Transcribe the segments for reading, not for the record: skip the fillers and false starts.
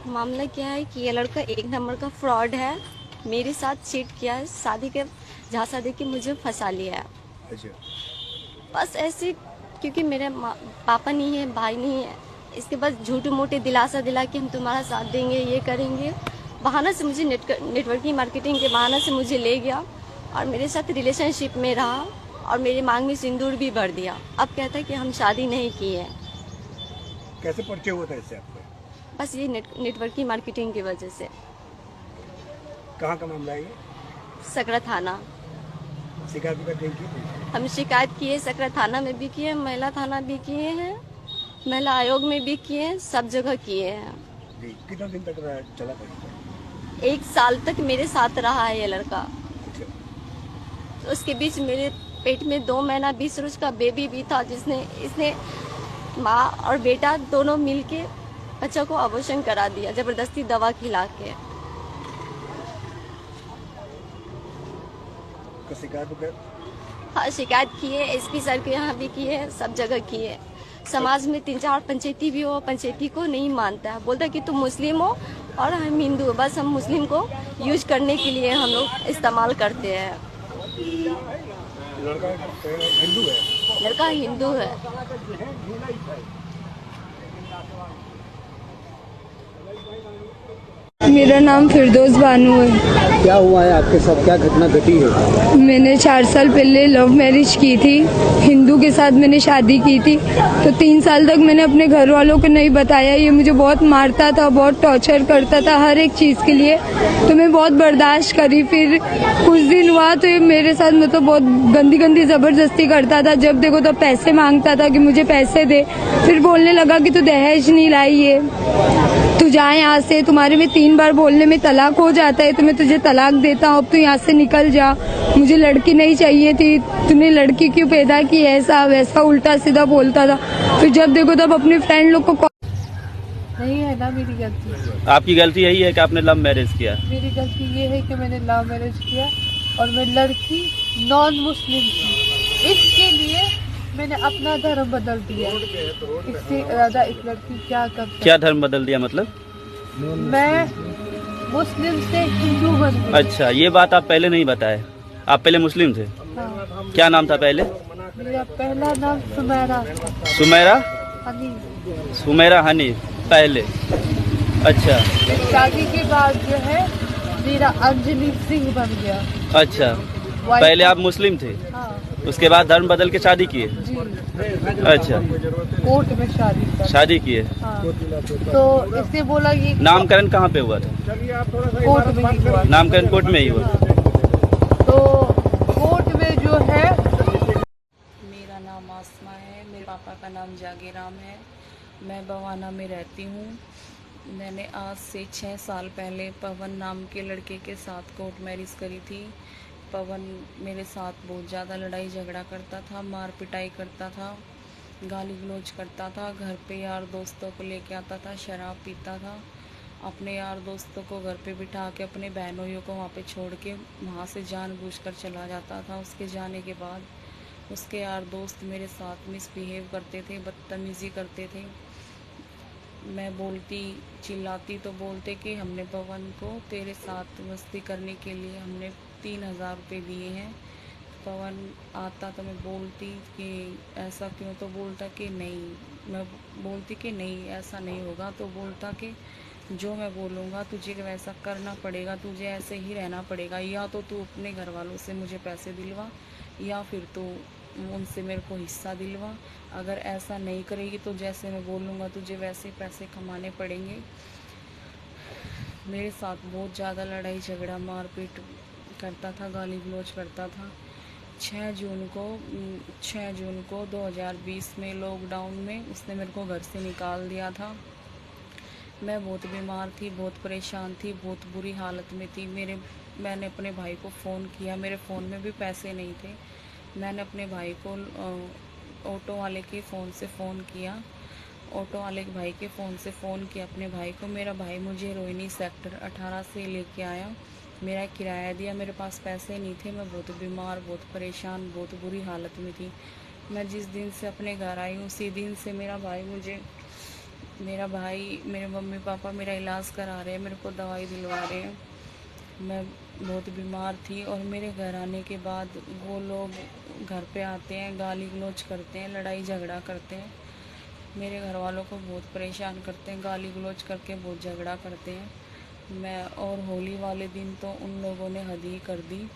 मामला क्या है कि ये लड़का एक नंबर का फ्रॉड है। मेरे साथ चीट किया है, शादी के झांसा दे के मुझे फंसा लिया है। अच्छा। बस ऐसे, क्योंकि मेरे पापा नहीं है, भाई नहीं है, इसके बाद झूठे मोटे दिलासा दिला के हम तुम्हारा साथ देंगे, ये करेंगे, बहाना से मुझे नेटवर्किंग मार्केटिंग के बहाना से मुझे ले गया और मेरे साथ रिलेशनशिप में रहा और मेरे मांग में सिंदूर भी भर दिया। अब कहता है कि हम शादी नहीं की है। कैसे परिचय हुआ था इससे आपका? बस ये नेटवर्किंग मार्केटिंग की वजह से। कहाँ का मामला है ये? सकरा थाना। शिकायत विकायत नहीं की थी? हम शिकायत किए, सकरा थाना में भी किए, महिला थाना भी किए हैं, महिला आयोग में भी किए हैं, सब जगह किए हैं। जी, कितना दिन तक चला था ये? 1 साल तक मेरे साथ रहा है ये लड़का। अच्छा। तो उसके बीच मेरे पेट में 2 महीना 20 रोज का बेबी भी था, जिसने इसने माँ और बेटा दोनों मिलके बच्चा को अबॉर्शन करा दिया, जबरदस्ती दवा खिला के। तो शिकायत विकायत? हाँ, शिकायत किए, एसपी सर के यहाँ भी किए, सब जगह किए। समाज में 3-4 पंचायती भी हो, पंचायती को नहीं मानता है, बोलता है कि तुम मुस्लिम हो और हम हिंदू हो, बस हम मुस्लिम को यूज करने के लिए हम लोग इस्तेमाल करते हैं। लड़का हिंदू है? लड़का हिंदू है। मेरा नाम फिरदौस बानू है। क्या हुआ है आपके साथ, क्या घटना घटी है? मैंने 4 साल पहले लव मैरिज की थी, हिंदू के साथ मैंने शादी की थी। तो 3 साल तक मैंने अपने घर वालों को नहीं बताया। ये मुझे बहुत मारता था, बहुत टॉर्चर करता था हर एक चीज के लिए। तो मैं बहुत बर्दाश्त करी। फिर कुछ दिन हुआ तो ये मेरे साथ मतलब बहुत गंदी गंदी जबरदस्ती करता था। जब देखो तो पैसे मांगता था कि मुझे पैसे दे। फिर बोलने लगा कि तू दहेज नहीं लाई है, तू जा यहाँ से, तुम्हारे में 3 बार बोलने में तलाक हो जाता है, तो मैं तुझे तलाक देता हूँ, अब तू यहाँ से निकल जा, मुझे लड़की नहीं चाहिए थी, तूने लड़की क्यों पैदा की, ऐसा वैसा उल्टा सीधा बोलता था। फिर जब देखो तब अपने फ्रेंड लोग को नहीं है ना मेरी गलती। आपकी गलती यही है कि आपने लव मैरिज किया? मेरी गलती ये है कि मैंने लव मैरिज किया और मैं लड़की नॉन मुस्लिम थी, इसके लिए मैंने अपना धर्म बदल दिया। इससे ज्यादा एक लड़की क्या कर सकती? क्या धर्म बदल दिया मतलब? मैं मुस्लिम से हिंदू बन गई। अच्छा, ये बात आप पहले नहीं बताए। आप पहले मुस्लिम थे? हाँ। क्या नाम था पहले? मेरा पहला नाम सुमेरा सुमेरा? हनीफ। सुमेरा हनीफ पहले? अच्छा। फिर शादी के बाद जो है मेरा अंजलि सिंह बन गया। अच्छा, पहले आप मुस्लिम थे, हाँ उसके बाद धर्म बदल के शादी किए? जी, अच्छा, कोर्ट में शादी कर। शादी किए। हाँ। तो इससे बोला ये नामकरण कहाँ पे हुआ था? कोर्ट में ही हुआ। नामकरण कोर्ट में ही हुआ। तो कोर्ट में जो है, मेरा नाम आसमा है, मेरे पापा का नाम जागीराम है, मैं बवाना में रहती हूँ। मैंने आज से 6 साल पहले पवन नाम के लड़के के साथ कोर्ट मैरिज करी थी। पवन मेरे साथ बहुत ज़्यादा लड़ाई झगड़ा करता था, मार पिटाई करता था, गाली गलौज करता था, घर पे यार दोस्तों को लेके आता था, शराब पीता था, अपने यार दोस्तों को घर पे बिठा के अपने बहनोइयों को वहाँ पे छोड़ के वहाँ से जानबूझकर चला जाता था। उसके जाने के बाद उसके यार दोस्त मेरे साथ मिसबिहेव करते थे, बदतमीज़ी करते थे। मैं बोलती चिल्लाती तो बोलते कि हमने पवन को तेरे साथ मस्ती करने के लिए हमने 3000 रुपये दिए हैं। पवन आता तो मैं बोलती कि ऐसा क्यों, तो बोलता कि नहीं, मैं बोलती कि नहीं ऐसा नहीं होगा, तो बोलता कि जो मैं बोलूँगा तुझे वैसा करना पड़ेगा, तुझे ऐसे ही रहना पड़ेगा, या तो तू अपने घर वालों से मुझे पैसे दिलवा या फिर तू उनसे मेरे को हिस्सा दिलवा। अगर ऐसा नहीं करेगी तो जैसे मैं बोलूँगा तुझे वैसे पैसे कमाने पड़ेंगे। मेरे साथ बहुत ज़्यादा लड़ाई झगड़ा मारपीट करता था, गाली गलौज करता था। 6 जून को 2020 में लॉकडाउन में उसने मेरे को घर से निकाल दिया था। मैं बहुत बीमार थी, बहुत परेशान थी, बहुत बुरी हालत में थी। मैंने अपने भाई को फ़ोन किया, मेरे फ़ोन में भी पैसे नहीं थे। मैंने अपने भाई को ऑटो वाले के फ़ोन से फ़ोन किया, ऑटो वाले के भाई के फ़ोन से फ़ोन किया अपने भाई को। मेरा भाई मुझे रोहिणी सेक्टर 18 से लेके आया, मेरा किराया दिया। मेरे पास पैसे नहीं थे, मैं बहुत बीमार, बहुत परेशान, बहुत बुरी हालत में थी। मैं जिस दिन से अपने घर आई उसी दिन से मेरा भाई मुझे मेरा भाई, मेरे मम्मी पापा मेरा इलाज करा रहे हैं, मेरे को दवाई दिलवा रहे हैं। मैं बहुत बीमार थी और मेरे घर आने के बाद वो लोग घर पे आते हैं, गाली गलौज करते हैं, लड़ाई झगड़ा करते हैं। मेरे घर वालों को बहुत परेशान करते हैं, गाली गलौज करके बहुत झगड़ा करते हैं। मैं और होली वाले दिन तो उन लोगों ने हद ही कर दी।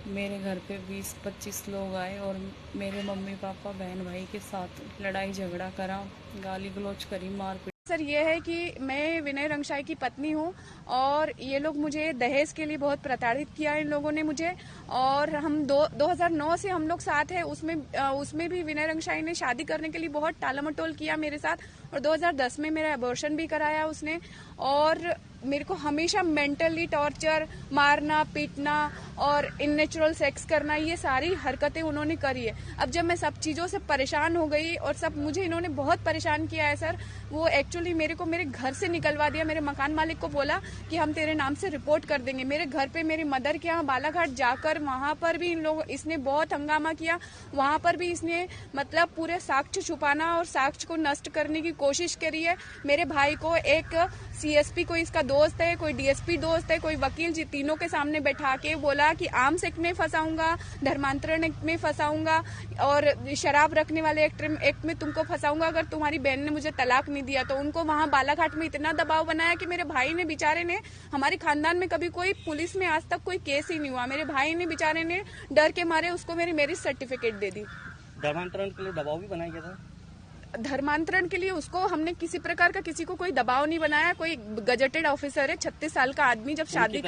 मेरे घर पे 20-25 लोग आए और मेरे मम्मी पापा बहन भाई के साथ लड़ाई झगड़ा करा, गाली गलौज करी, मारपीट। सर ये है कि मैं विनय रंगशाही की पत्नी हूँ और ये लोग मुझे दहेज के लिए बहुत प्रताड़ित किया इन लोगों ने मुझे। और हम 2009 से हम लोग साथ हैं, उसमें भी विनय रंगशाही ने शादी करने के लिए बहुत टालमटोल किया मेरे साथ और 2010 में मेरा अबॉर्शन भी कराया उसने। और मेरे को हमेशा मेंटली टॉर्चर, मारना पीटना और इननेचुरल सेक्स करना, ये सारी हरकतें उन्होंने करी है। अब जब मैं सब चीज़ों से परेशान हो गई और सब मुझे इन्होंने बहुत परेशान किया है सर। वो एक्चुअली मेरे को मेरे घर से निकलवा दिया। मेरे मकान मालिक को बोला कि हम तेरे नाम से रिपोर्ट कर देंगे। मेरे घर पे मेरी मदर के यहाँ बालाघाट जाकर वहाँ पर भी इसने बहुत हंगामा किया। वहाँ पर भी इसने मतलब पूरे साक्ष्य छुपाना और साक्ष्य को नष्ट करने की कोशिश करी है। मेरे भाई को एक CSP कोई इसका दोस्त है, कोई DSP दोस्त है, कोई वकील, जी तीनों के सामने बैठा के बोला कि आर्म्स एक्ट में फंसाऊंगा, धर्मांतरण एक्ट में फंसाऊंगा और शराब रखने वाले एक्ट में तुमको फंसाऊंगा अगर तुम्हारी बहन ने मुझे तलाक नहीं दिया। तो उनको वहां बालाघाट में इतना दबाव बनाया कि मेरे भाई ने बेचारे ने, हमारे खानदान में कभी कोई पुलिस में आज तक कोई केस ही नहीं हुआ, मेरे भाई ने बेचारे ने डर के मारे उसको मेरी मैरिज सर्टिफिकेट दे दी। धर्मांतरण के लिए दबाव भी बनाया गया था? धर्मांतरण के लिए उसको हमने किसी प्रकार का किसी को कोई दबाव नहीं बनाया। कोई गजेटेड ऑफिसर है, 36 साल का आदमी, जब शादी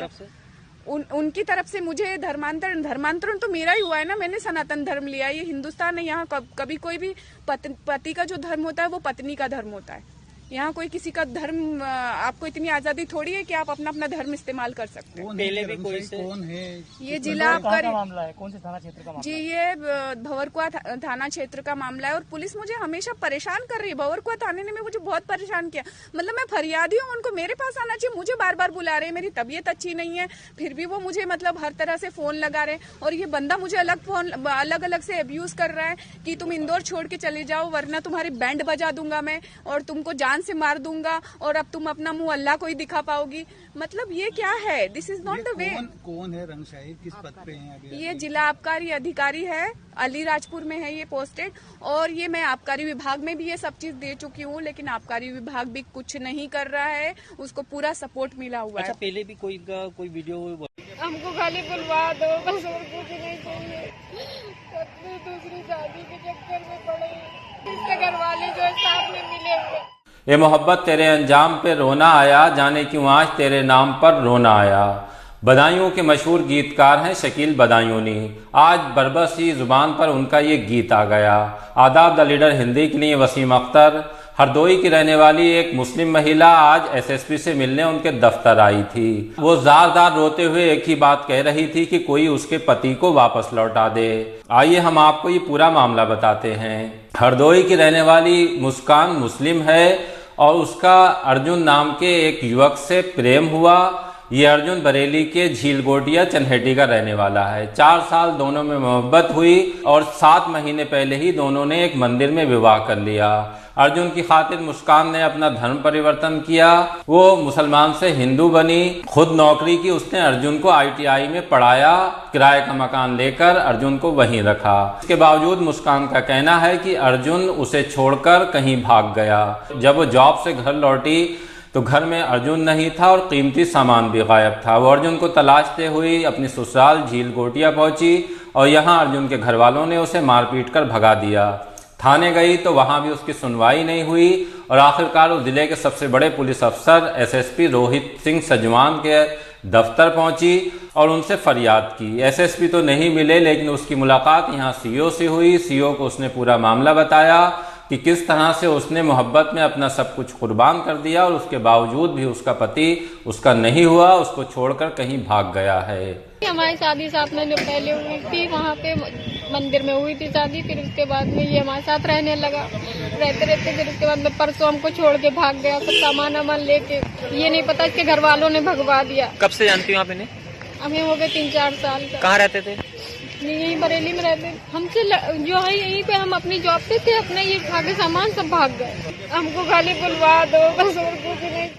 उनकी तरफ से मुझे धर्मांतरण तो मेरा ही हुआ है ना। मैंने सनातन धर्म लिया है, ये हिंदुस्तान है। यहाँ कभी कोई भी पति का जो धर्म होता है वो पत्नी का धर्म होता है। यहाँ कोई किसी का धर्म, आपको इतनी आजादी थोड़ी है कि आप अपना धर्म इस्तेमाल कर सकते हैं। पहले भी कोई कौन है? ये जिला आपका मामला है, कौन से थाना क्षेत्र का मामला? जी ये भंवरकुआ थाना क्षेत्र का मामला है और पुलिस मुझे हमेशा परेशान कर रही है। भंवरकुआ थाने ने मुझे बहुत परेशान किया। मतलब मैं फरियादी हूँ, उनको मेरे पास आना चाहिए, मुझे बार बार बुला रहे हैं। मेरी तबीयत अच्छी नहीं है फिर भी वो मुझे मतलब हर तरह से फोन लगा रहे हैं। और ये बंदा मुझे अलग अलग से अब्यूज कर रहा है कि तुम इंदौर छोड़ के चले जाओ वरना तुम्हारी बैंड बजा दूंगा मैं और तुमको जान से मार दूंगा और अब तुम अपना मुंह अल्लाह को ही दिखा पाओगी। मतलब ये क्या है? This is not the way. कौन है रंगशाही, किस पद पे हैं अभी? ये जिला आबकारी अधिकारी है, अलीराजपुर में है ये पोस्टेड। और ये मैं आबकारी विभाग में भी ये सब चीज दे चुकी हूँ लेकिन आबकारी विभाग भी कुछ नहीं कर रहा है, उसको पूरा सपोर्ट मिला हुआ है। अच्छा, पहले भी कोई वीडियो? हमको खाली बुलवा दो बस, और कुछ नहीं चाहिए। अपनी दूसरी शादी के चक्कर में पड़े, इसके घर वाले जो है साथ में मिले हुए। ये मोहब्बत तेरे अंजाम पे रोना आया, जाने क्यों आज तेरे नाम पर रोना आया। बदायूं के मशहूर गीतकार हैं शकील बदायूनी। आज बरबसी जुबान पर उनका ये गीत आ गया। आदाब द लीडर हिंदी के लिए वसीम अख्तर। हरदोई की रहने वाली एक मुस्लिम महिला आज SSP से मिलने उनके दफ्तर आई थी। वो जार रोते हुए एक ही बात कह रही थी कि कोई उसके पति को वापस लौटा दे। आइए हम आपको ये पूरा मामला बताते हैं। हरदोई की रहने वाली मुस्कान मुस्लिम है और उसका अर्जुन नाम के एक युवक से प्रेम हुआ। ये अर्जुन बरेली के झील गोटिया चनहेटी का रहने वाला है। 4 साल दोनों में मोहब्बत हुई और 7 महीने पहले ही दोनों ने एक मंदिर में विवाह कर लिया। अर्जुन की खातिर मुस्कान ने अपना धर्म परिवर्तन किया, वो मुसलमान से हिंदू बनी, खुद नौकरी की उसने अर्जुन को ITI में पढ़ाया, किराए का मकान लेकर अर्जुन को वहीं रखा। इसके बावजूद मुस्कान का कहना है कि अर्जुन उसे छोड़कर कहीं भाग गया। जब वो जॉब से घर लौटी तो घर में अर्जुन नहीं था और कीमती सामान भी गायब था। वो अर्जुन को तलाशते हुए अपनी ससुराल झील गोटिया पहुंची और यहाँ अर्जुन के घर वालों ने उसे मारपीट कर भगा दिया। थाने गई तो वहां भी उसकी सुनवाई नहीं हुई और आखिरकार उस जिले के सबसे बड़े पुलिस अफसर SSP रोहित सिंह सजवान के दफ्तर पहुंची और उनसे फरियाद की। SSP तो नहीं मिले लेकिन उसकी मुलाकात यहाँ CO से हुई। CO को उसने पूरा मामला बताया कि किस तरह से उसने मोहब्बत में अपना सब कुछ कुर्बान कर दिया और उसके बावजूद भी उसका पति उसका नहीं हुआ, उसको छोड़कर कहीं भाग गया है। हमारी शादी 7 महीने पहले हुई थी, वहाँ पे मंदिर में हुई थी शादी। फिर उसके बाद में ये हमारे साथ रहने लगा, रहते फिर उसके बाद में परसों हमको छोड़ के भाग गया, सब सामान वामान लेके। ये नहीं पता इसके घर वालों ने भगवा दिया। कब से जानती हूँ आप इन्हें? हमें हो गए 3-4 साल। कहाँ रहते थे? नहीं यहीं बरेली में रहते, हमसे जो है यहीं पे हम अपनी जॉब पे थे, अपना ये उठा के सामान सब भाग गए। हमको खाली बुलवा दो बस, और कुछ नहीं।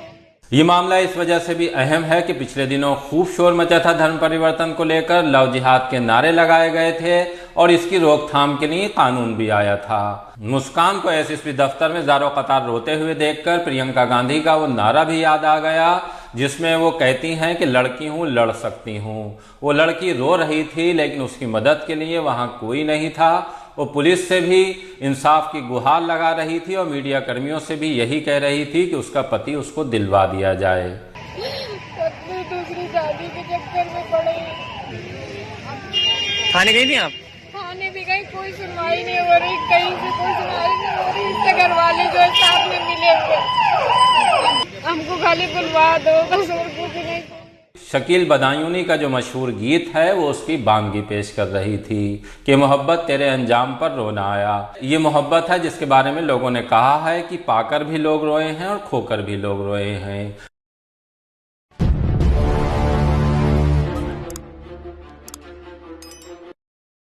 ये मामला इस वजह से भी अहम है कि पिछले दिनों खूब शोर मचा था धर्म परिवर्तन को लेकर, लव जिहाद के नारे लगाए गए थे और इसकी रोकथाम के लिए कानून भी आया था। मुस्कान को एसएसपी दफ्तर में ज़ारो कतार रोते हुए देखकर प्रियंका गांधी का वो नारा भी याद आ गया, जिसमें वो कहती हैं कि लड़की हूँ, लड़ सकती हूँ। वो लड़की रो रही थी लेकिन उसकी मदद के लिए वहाँ कोई नहीं था। वो पुलिस से भी इंसाफ की गुहार लगा रही थी और मीडिया कर्मियों से भी यही कह रही थी कि उसका पति उसको दिलवा दिया जाए। दूसरी शादी के चक्कर में पड़े। थाने गई थी आप? थाने भी गई, कोई सुनवाई नहीं हो रही, कहीं से कोई सुनवाई नहीं हो रही। इसके घर वाले जो है साथ में मिले हुए, हमको खाली बुलवा दो बस, और कुछ नहीं। शकील बदायूनी का जो मशहूर गीत है वो उसकी बांगी पेश कर रही थी कि मोहब्बत तेरे अंजाम पर रोना आया। ये मोहब्बत है जिसके बारे में लोगों ने कहा है कि पाकर भी लोग रोए हैं और खोकर भी लोग रोए हैं।